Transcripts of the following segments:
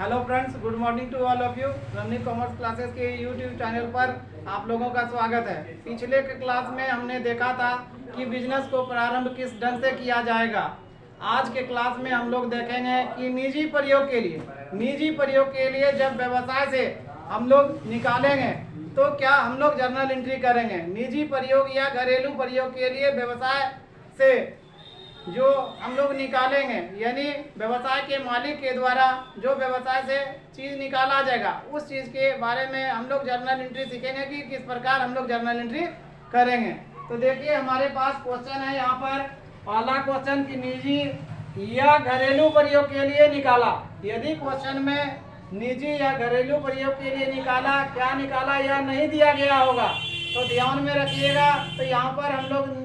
Hello friends, good morning to all of you. Running commerce classes के YouTube channel पर आप लोगों का स्वागत है। पिछले के क्लास में हमने देखा था कि बिजनेस को प्रारंभ किस ढंग से किया जाएगा। आज के क्लास में हम लोग देखेंगे कि निजी प्रयोग के लिए जब व्यवसाय से हम लोग निकालेंगे तो क्या हम लोग जर्नल एंट्री करेंगे। निजी प्रयोग या घरेलू प्रयोग के लिए व्यवसाय से जो हम लोग निकालेंगे, यानी व्यवसाय के मालिक के द्वारा जो व्यवसाय से चीज़ निकाला जाएगा, उस चीज़ के बारे में हम लोग जर्नल एंट्री सीखेंगे कि किस प्रकार हम लोग जर्नल एंट्री करेंगे। तो देखिए हमारे पास क्वेश्चन है यहाँ पर। पहला क्वेश्चन कि निजी या घरेलू प्रयोग के लिए निकाला। यदि क्वेश्चन में निजी या घरेलू प्रयोग के लिए निकाला, क्या निकाला या नहीं दिया गया होगा तो ध्यान में रखिएगा। तो यहाँ पर हम लोग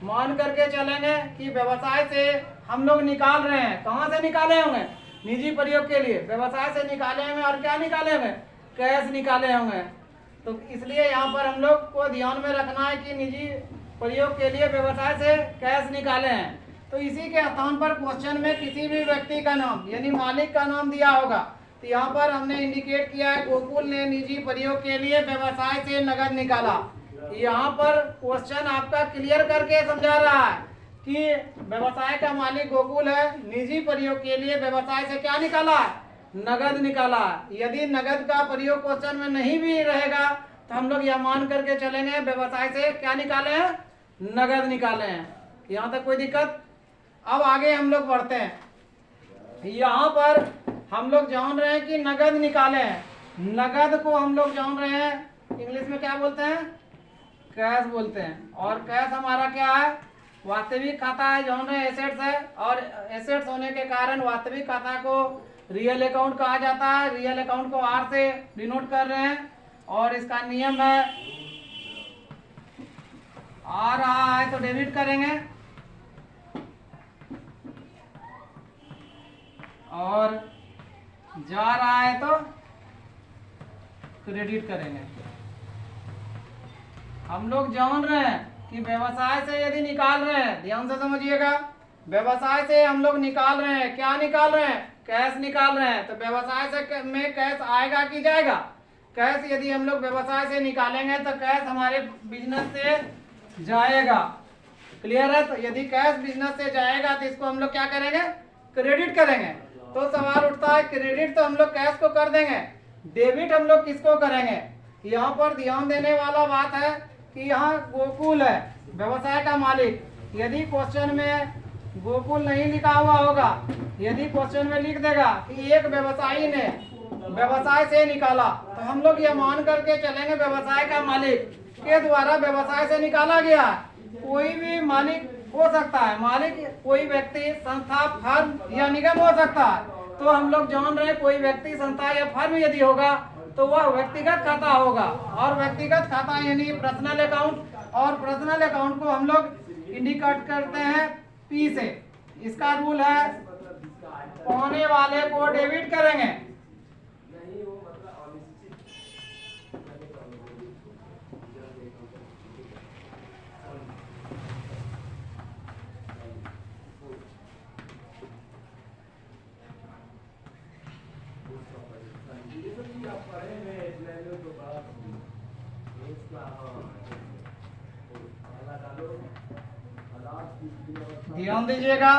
मान करके चलेंगे कि व्यवसाय से हम लोग निकाल रहे हैं। कहाँ से निकाले होंगे? निजी प्रयोग के लिए व्यवसाय से निकाले होंगे। और क्या निकाले होंगे? कैश निकाले होंगे। तो इसलिए यहाँ पर हम लोग को ध्यान में रखना है कि निजी प्रयोग के लिए व्यवसाय से कैश निकाले हैं। तो इसी के स्थान पर क्वेश्चन में किसी भी व्यक्ति का नाम यानी मालिक का नाम दिया होगा। तो यहाँ पर हमने इंडिकेट किया है गोकुल ने निजी प्रयोग के लिए व्यवसाय से नगद निकाला। यहाँ पर क्वेश्चन आपका क्लियर करके समझा रहा है कि व्यवसाय का मालिक गोकुल है, निजी प्रयोग के लिए व्यवसाय से क्या निकाला है? नगद निकाला है। यदि नगद का प्रयोग क्वेश्चन में नहीं भी रहेगा तो हम लोग यह मान करके चलेंगे व्यवसाय से क्या निकाले हैं? नगद निकाले हैं। यहाँ तक कोई दिक्कत? अब आगे हम लोग बढ़ते हैं। यहाँ पर हम लोग जान रहे हैं कि नगद निकाले हैं। नगद को हम लोग जान रहे हैं, इंग्लिश में क्या बोलते हैं? कैश बोलते हैं। और कैश हमारा क्या है? वास्तविक खाता है, जान रहे हैं एसेट्स है। और एसेट्स होने के कारण वास्तविक खाता को रियल अकाउंट कहा जाता है। रियल अकाउंट को आर से डिनोट कर रहे हैं। और इसका नियम है आ रहा है तो डेबिट करेंगे और जा रहा है तो क्रेडिट करेंगे। हम लोग जान रहे हैं कि व्यवसाय से यदि निकाल रहे हैं, ध्यान से समझिएगा, व्यवसाय से हम लोग निकाल रहे हैं। क्या निकाल रहे हैं? कैश निकाल रहे हैं। तो व्यवसाय से में कैश आएगा कि जाएगा? कैश यदि हम लोग व्यवसाय से निकालेंगे तो कैश हमारे बिजनेस से जाएगा। क्लियर है? तो यदि कैश बिजनेस से जाएगा तो इसको हम लोग क्या करेंगे? क्रेडिट करेंगे। तो सवाल उठता है क्रेडिट तो हम लोग कैश को कर देंगे, डेबिट हम लोग किसको करेंगे? यहाँ पर ध्यान देने वाला बात है कि यहाँ गोकुल है व्यवसाय का मालिक। यदि क्वेश्चन में गोकुल नहीं लिखा हुआ होगा, यदि क्वेश्चन में लिख देगा कि एक व्यवसायी ने व्यवसाय से निकाला, तो हम लोग ये मान करके चलेंगे व्यवसाय का मालिक के द्वारा व्यवसाय से निकाला गया है। कोई भी मालिक हो सकता है, मालिक कोई व्यक्ति, संस्था, फर्म या निगम हो सकता है। तो हम लोग जान रहे हैं कोई व्यक्ति, संस्था या फर्म यदि होगा तो वह व्यक्तिगत खाता होगा। और व्यक्तिगत खाता यानी पर्सनल अकाउंट। और पर्सनल अकाउंट को हम लोग इंडिकेट करते हैं पी से। इसका रूल है पाने वाले को डेबिट करेंगे। ध्यान दीजिएगा,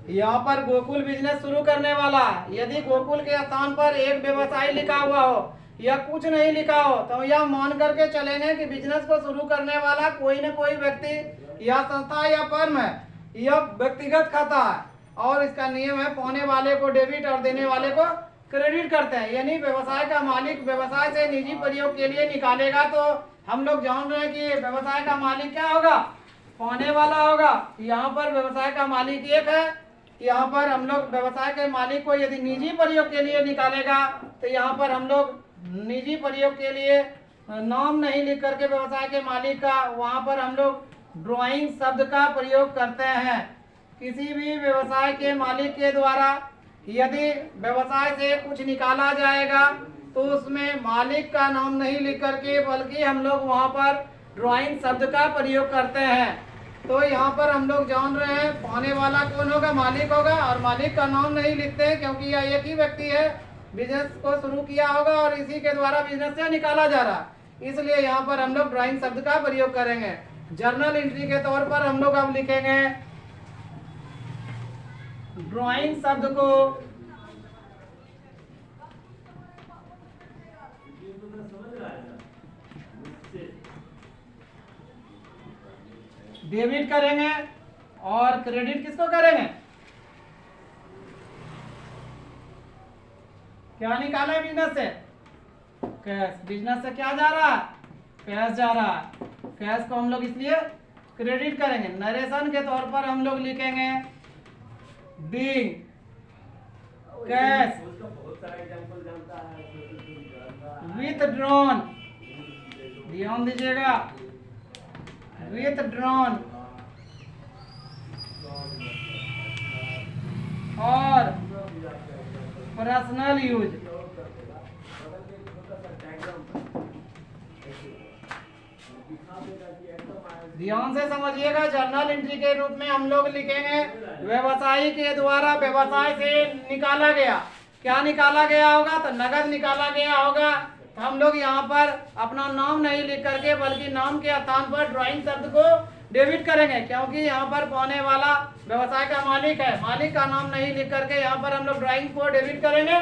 यहाँ पर गोकुल बिजनेस शुरू करने वाला है। यदि गोकुल के स्थान पर एक व्यवसायी लिखा हुआ हो या कुछ नहीं लिखा हो तो यह मान करके चलेंगे कि बिजनेस को शुरू करने वाला कोई न कोई व्यक्ति या संस्था या फर्म है। यह व्यक्तिगत खाता है और इसका नियम है पाने वाले को डेबिट और देने वाले को क्रेडिट करते हैं। यानी व्यवसाय का मालिक व्यवसाय से निजी प्रयोग के लिए निकालेगा तो हम लोग जान रहे हैं कि व्यवसाय का मालिक क्या होगा? पाने वाला होगा। यहाँ पर व्यवसाय का मालिक एक है। यहाँ पर हम लोग व्यवसाय के मालिक को यदि निजी प्रयोग के लिए निकालेगा तो यहाँ पर हम लोग निजी प्रयोग के लिए नाम नहीं लिख करके व्यवसाय के मालिक का, वहाँ पर हम लोग ड्राइंग शब्द का प्रयोग करते हैं। किसी भी व्यवसाय के मालिक के द्वारा यदि व्यवसाय से कुछ निकाला जाएगा तो उसमें मालिक का नाम नहीं लिख करके बल्कि हम लोग वहाँ पर ड्राइंग शब्द का प्रयोग करते हैं। तो यहाँ पर हम लोग जान रहे हैं पाने वाला कौन होगा? मालिक होगा। और मालिक का नाम नहीं लिखते क्योंकि यह एक ही व्यक्ति है बिजनेस को शुरू किया होगा और इसी के द्वारा बिजनेस से निकाला जा रहा है। इसलिए यहाँ पर हम लोग ड्राइंग शब्द का प्रयोग करेंगे। जर्नल एंट्री के तौर पर हम लोग अब लिखेंगे ड्राइंग शब्द को डेबिट करेंगे और क्रेडिट किसको करेंगे? क्या निकाला है बिजनेस से? कैश। बिजनेस से क्या जा रहा है? कैश जा रहा है। कैश को हम लोग इसलिए क्रेडिट करेंगे। नरेशन के तौर पर हम लोग लिखेंगे बीइंग कैश विथड्रॉन। ध्यान दीजिएगा, विथड्रॉन और पर्सनल यूज। ध्यान से समझिएगा, जर्नल एंट्री के रूप में हम लोग लिखेंगे व्यवसायी के द्वारा व्यवसाय से निकाला गया। क्या निकाला गया होगा? तो नगद निकाला गया होगा। तो हम लोग यहाँ पर अपना नाम नहीं लिख करके बल्कि नाम के स्थान पर ड्राइंग शब्द को डेबिट करेंगे, क्योंकि यहाँ पर पाने वाला व्यवसाय का मालिक है। मालिक का नाम नहीं लिख करके यहाँ पर हम लोग ड्राइंग को डेबिट करेंगे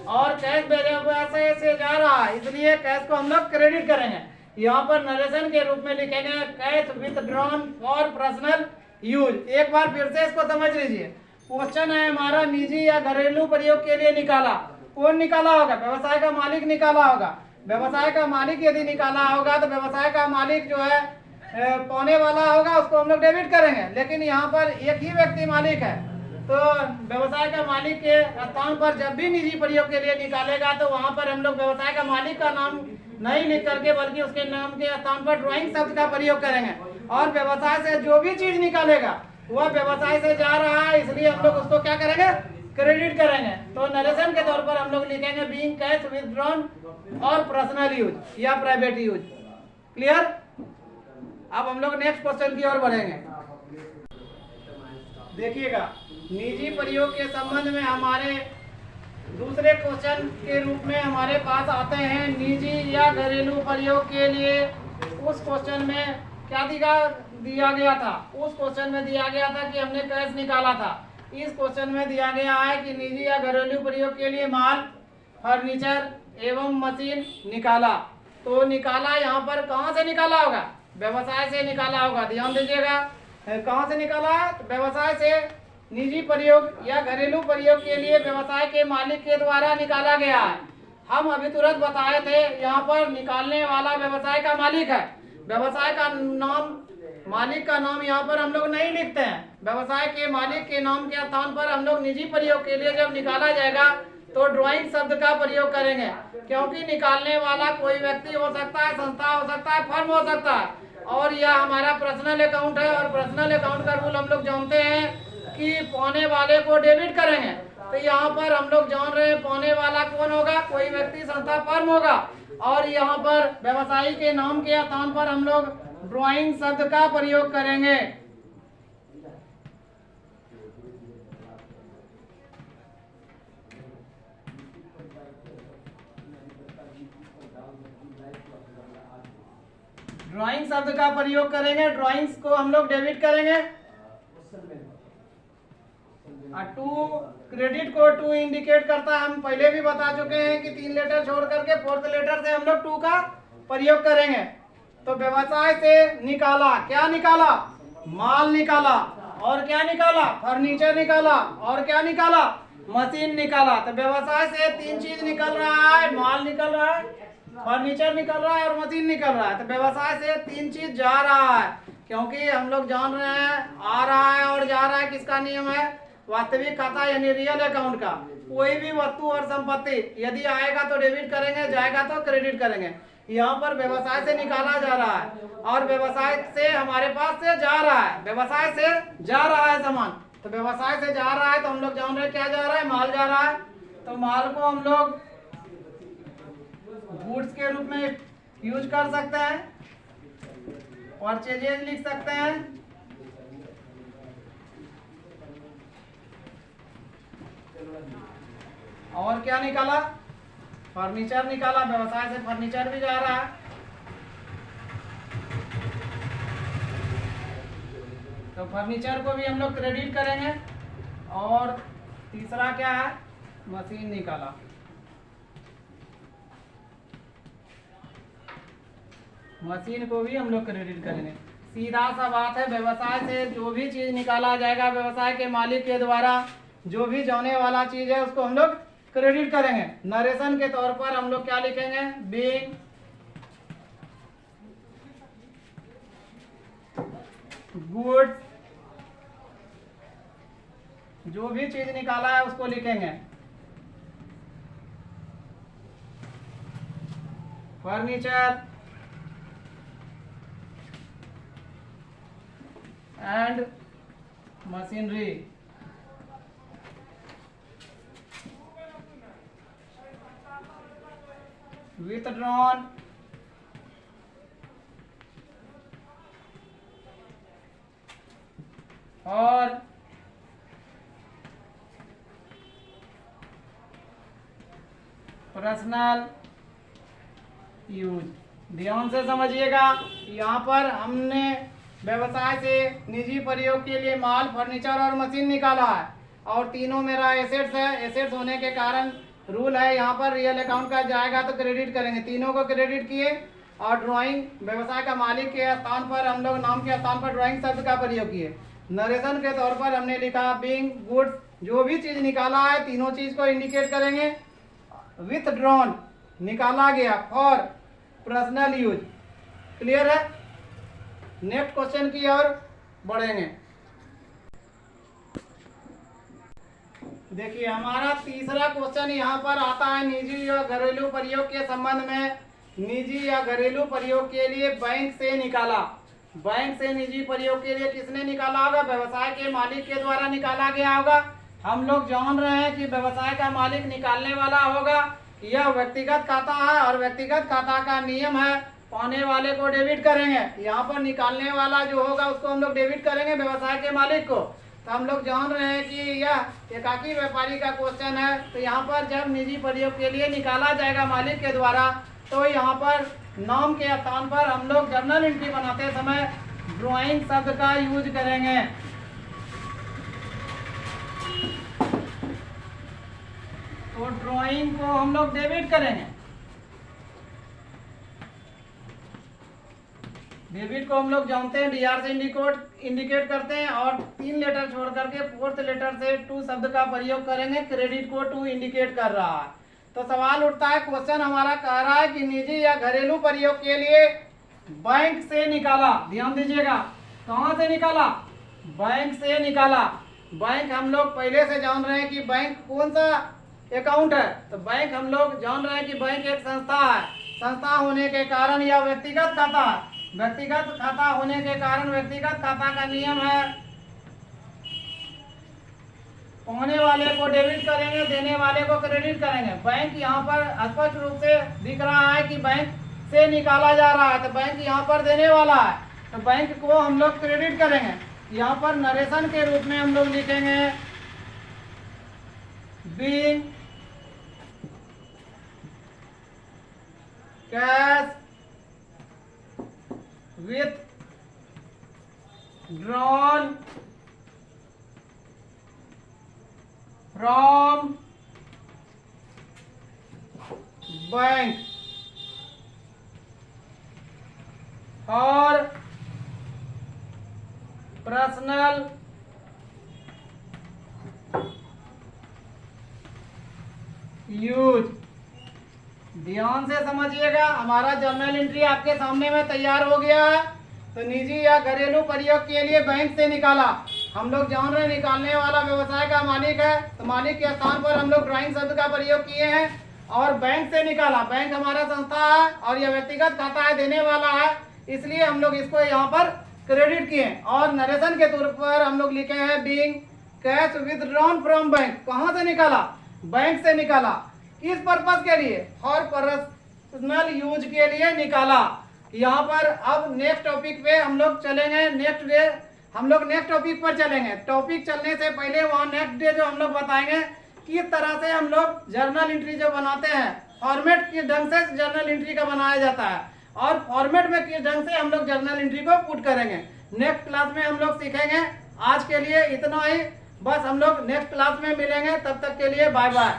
और कैश व्यवसाय से जा रहा है, इसलिए कैश को हम लोग क्रेडिट करेंगे। यहाँ पर नरेशन के रूप में लिखेंगे cash withdrawn for personal use. एक बार फिर से इसको समझ लीजिए। क्वेश्चन है हमारा निजी या घरेलू प्रयोग के लिए निकाला। कौन निकाला होगा? व्यवसाय का मालिक निकाला होगा। व्यवसाय का मालिक यदि निकाला होगा तो व्यवसाय का मालिक जो है पाने वाला होगा, उसको हम लोग डेबिट करेंगे। लेकिन यहाँ पर एक ही व्यक्ति मालिक है, तो व्यवसाय का मालिक के स्थान पर जब भी निजी प्रयोग के लिए निकालेगा तो वहाँ पर हम लोग व्यवसाय का मालिक का नाम नहीं लिख करके बल्कि उसके नाम के स्थान पर ड्राइंग शब्द का प्रयोग करेंगे। और व्यवसाय से जो भी चीज निकालेगा वह व्यवसाय से जा रहा है, इसलिए हम लोग उसको क्या करेंगे? क्रेडिट करेंगे। तो नरेशन के तौर पर हम लोग लिखेंगे बीइंग कैश विथड्रॉन और पर्सनल यूज या प्राइवेट यूज। क्लियर? अब हम लोग नेक्स्ट क्वेश्चन की ओर बढ़ेंगे। देखिएगा, निजी प्रयोग के संबंध में हमारे दूसरे क्वेश्चन के रूप में हमारे पास आते हैं निजी या घरेलू प्रयोग के लिए। उस क्वेश्चन में क्या दिया गया था? उस क्वेश्चन में दिया गया था कि हमने कैश निकाला था। इस क्वेश्चन में दिया गया है कि निजी या घरेलू प्रयोग के लिए माल, फर्नीचर एवं मशीन निकाला। तो निकाला यहाँ पर कहाँ से निकाला होगा? व्यवसाय से निकाला होगा। ध्यान दीजिएगा, कहाँ से निकाला है? तो व्यवसाय से निजी प्रयोग या घरेलू प्रयोग के लिए व्यवसाय के मालिक के द्वारा निकाला गया है। हम अभी तुरंत बताए थे, यहाँ पर निकालने वाला व्यवसाय का मालिक है। व्यवसाय का नाम, मालिक का नाम यहाँ पर हम लोग नहीं लिखते हैं। व्यवसाय के मालिक के नाम के स्थान पर हम लोग निजी प्रयोग के लिए जब निकाला जाएगा तो ड्राइंग शब्द का प्रयोग करेंगे, क्योंकि निकालने वाला कोई व्यक्ति हो सकता है, संस्था हो सकता है, फर्म हो सकता है, और यह हमारा पर्सनल अकाउंट है। और पर्सनल अकाउंट का रूल हम लोग जानते हैं कि पाने वाले को डेबिट करेंगे। तो यहाँ पर हम लोग जान रहे हैं पाने वाला कौन होगा? कोई व्यक्ति, संस्था, फर्म होगा। और यहाँ पर व्यवसायी के नाम के स्थान पर हम लोग ड्राइंग शब्द का प्रयोग करेंगे। ड्राइंग शब्द का प्रयोग करेंगे, ड्राइंग्स को हम लोग डेबिट करेंगे। टू क्रेडिट को टू इंडिकेट करता है। हम पहले भी बता चुके हैं कि 3 लेटर छोड़ करके 4th लेटर से हम लोग 2 का प्रयोग करेंगे। तो व्यवसाय से निकाला, क्या निकाला? माल निकाला। और क्या निकाला? फर्नीचर निकाला। और क्या निकाला? मशीन निकाला। तो व्यवसाय से 3 चीज निकल रहा है, माल निकल रहा है, फर्नीचर निकल रहा है और मशीन निकल रहा है। तो व्यवसाय से 3 चीज जा रहा है, क्योंकि हम लोग जान रहे हैं आ रहा है और जा रहा है किसका नियम है? वास्तविक खाता यानी रियल अकाउंट का। कोई भी वस्तु और संपत्ति यदि आएगा तो डेबिट करेंगे, जाएगा तो क्रेडिट करेंगे। यहाँ पर व्यवसाय से निकाला जा रहा है और व्यवसाय से हमारे पास से जा रहा है। व्यवसाय से जा रहा है सामान, तो व्यवसाय से जा रहा है तो हम लोग जान रहे हैं क्या जा रहा है? माल जा रहा है। तो माल को हम लोग गुड्स के रूप में यूज कर सकते हैं, परचेजेज लिख सकते हैं। और क्या निकाला, फर्नीचर निकाला, व्यवसाय से फर्नीचर भी जा रहा है। तो फर्नीचर को भी हम लोग क्रेडिट करेंगे। और तीसरा क्या है, मशीन निकाला। मशीन को भी हम लोग क्रेडिट करेंगे। सीधा सा बात है, व्यवसाय से जो भी चीज निकाला जाएगा व्यवसाय के मालिक के द्वारा, जो भी जाने वाला चीज है उसको हम लोग क्रेडिट करेंगे। नरेशन के तौर पर हम लोग क्या लिखेंगे, बीइंग गुड्स, जो भी चीज निकाला है उसको लिखेंगे। Furniture and machinery. withdrawn और पर्सनल यूज। ध्यान से समझिएगा, यहाँ पर हमने व्यवसाय से निजी प्रयोग के लिए माल, फर्नीचर और मशीन निकाला है, और तीनों मेरा एसेट्स है। एसेट्स होने के कारण रूल है यहाँ पर रियल अकाउंट का जाएगा तो क्रेडिट करेंगे, तीनों को क्रेडिट किए। और ड्राइंग, व्यवसाय का मालिक के स्थान पर हम लोग नाम के स्थान पर ड्राइंग शब्द का प्रयोग किए। नरेशन के तौर पर हमने लिखा बीइंग गुड्स, जो भी चीज निकाला है तीनों चीज को इंडिकेट करेंगे। विथड्रॉन निकाला गया फॉर पर्सनल यूज। क्लियर है? नेक्स्ट क्वेश्चन की ओर बढ़ेंगे। देखिए हमारा तीसरा क्वेश्चन यहाँ पर आता है, निजी या घरेलू प्रयोग के संबंध में। निजी या घरेलू प्रयोग के लिए बैंक से निकाला। बैंक से निजी प्रयोग के लिए किसने निकाला होगा, व्यवसाय के मालिक के द्वारा निकाला गया होगा। हम लोग जान रहे हैं कि व्यवसाय का मालिक निकालने वाला होगा। यह व्यक्तिगत खाता है और व्यक्तिगत खाता का नियम है पाने वाले को डेबिट करेंगे। यहाँ पर निकालने वाला जो होगा उसको हम लोग डेबिट करेंगे, व्यवसाय के मालिक को। तो हम लोग जान रहे हैं कि यह एकाकी व्यापारी का क्वेश्चन है। तो यहाँ पर जब निजी प्रयोग के लिए निकाला जाएगा मालिक के द्वारा, तो यहाँ पर नाम के स्थान पर हम लोग जर्नल एंट्री बनाते समय ड्राइंग शब्द का यूज करेंगे। तो ड्राइंग को हम लोग डेबिट करेंगे। डेबिट को हम लोग जानते हैं डीआर से इंडिकेट करते हैं, और 3 लेटर छोड़ करके 4th लेटर से टू शब्द का प्रयोग करेंगे। क्रेडिट को टू इंडिकेट कर रहा है। तो सवाल उठता है, क्वेश्चन हमारा कह रहा है कि निजी या घरेलू प्रयोग के लिए बैंक से निकाला। ध्यान दीजिएगा, कहाँ से निकाला, बैंक से निकाला। बैंक हम लोग पहले से जान रहे हैं कि बैंक कौन सा अकाउंट है। तो बैंक हम लोग जान रहे हैं कि बैंक एक संस्था है। संस्था होने के कारण यह व्यक्तिगत खाता है। व्यक्तिगत खाता होने के कारण व्यक्तिगत खाता का नियम है पाने वाले को डेबिट करेंगे, देने वाले को क्रेडिट करेंगे। बैंक यहाँ पर स्पष्ट रूप से दिख रहा है कि बैंक से निकाला जा रहा है, तो बैंक यहाँ पर देने वाला है, तो बैंक को हम लोग क्रेडिट करेंगे। यहाँ पर नरेशन के रूप में हम लोग लिखेंगे being cash with drawn from bank, और पर्सनल यूज। ध्यान से समझिएगा, हमारा जर्नल एंट्री आपके सामने में तैयार हो गया है। तो निजी या घरेलू प्रयोग के लिए बैंक से निकाला। हम लोग जान रहे हैं निकालने वाला व्यवसाय का मालिक है, तो मालिक के स्थान पर हम लोग ड्राइंग शब्द का प्रयोग किए हैं। और बैंक से निकाला, बैंक हमारा संस्था है और यह व्यक्तिगत खाता है, देने वाला है, इसलिए हम लोग इसको यहाँ पर क्रेडिट किए। और नरेशन के तौर पर हम लोग लिखे हैं being cash withdrawn from bank. कहाँ से निकाला, बैंक से निकाला। किस पर्पस के लिए, फॉर पर्सनल यूज के लिए निकाला। यहाँ पर अब नेक्स्ट टॉपिक पे हम लोग चलेंगे। नेक्स्ट टॉपिक पर चलेंगे। टॉपिक चलने से पहले वहाँ नेक्स्ट डे जो हम लोग बताएंगे किस तरह से हम लोग जर्नल एंट्री जो बनाते हैं, फॉर्मेट किस ढंग से जर्नल एंट्री का बनाया जाता है और फॉर्मेट में किस ढंग से हम लोग जर्नल एंट्री को पुट करेंगे। नेक्स्ट क्लास में हम लोग सीखेंगे। आज के लिए इतना ही, बस हम लोग नेक्स्ट क्लास में मिलेंगे, तब तक के लिए बाय बाय।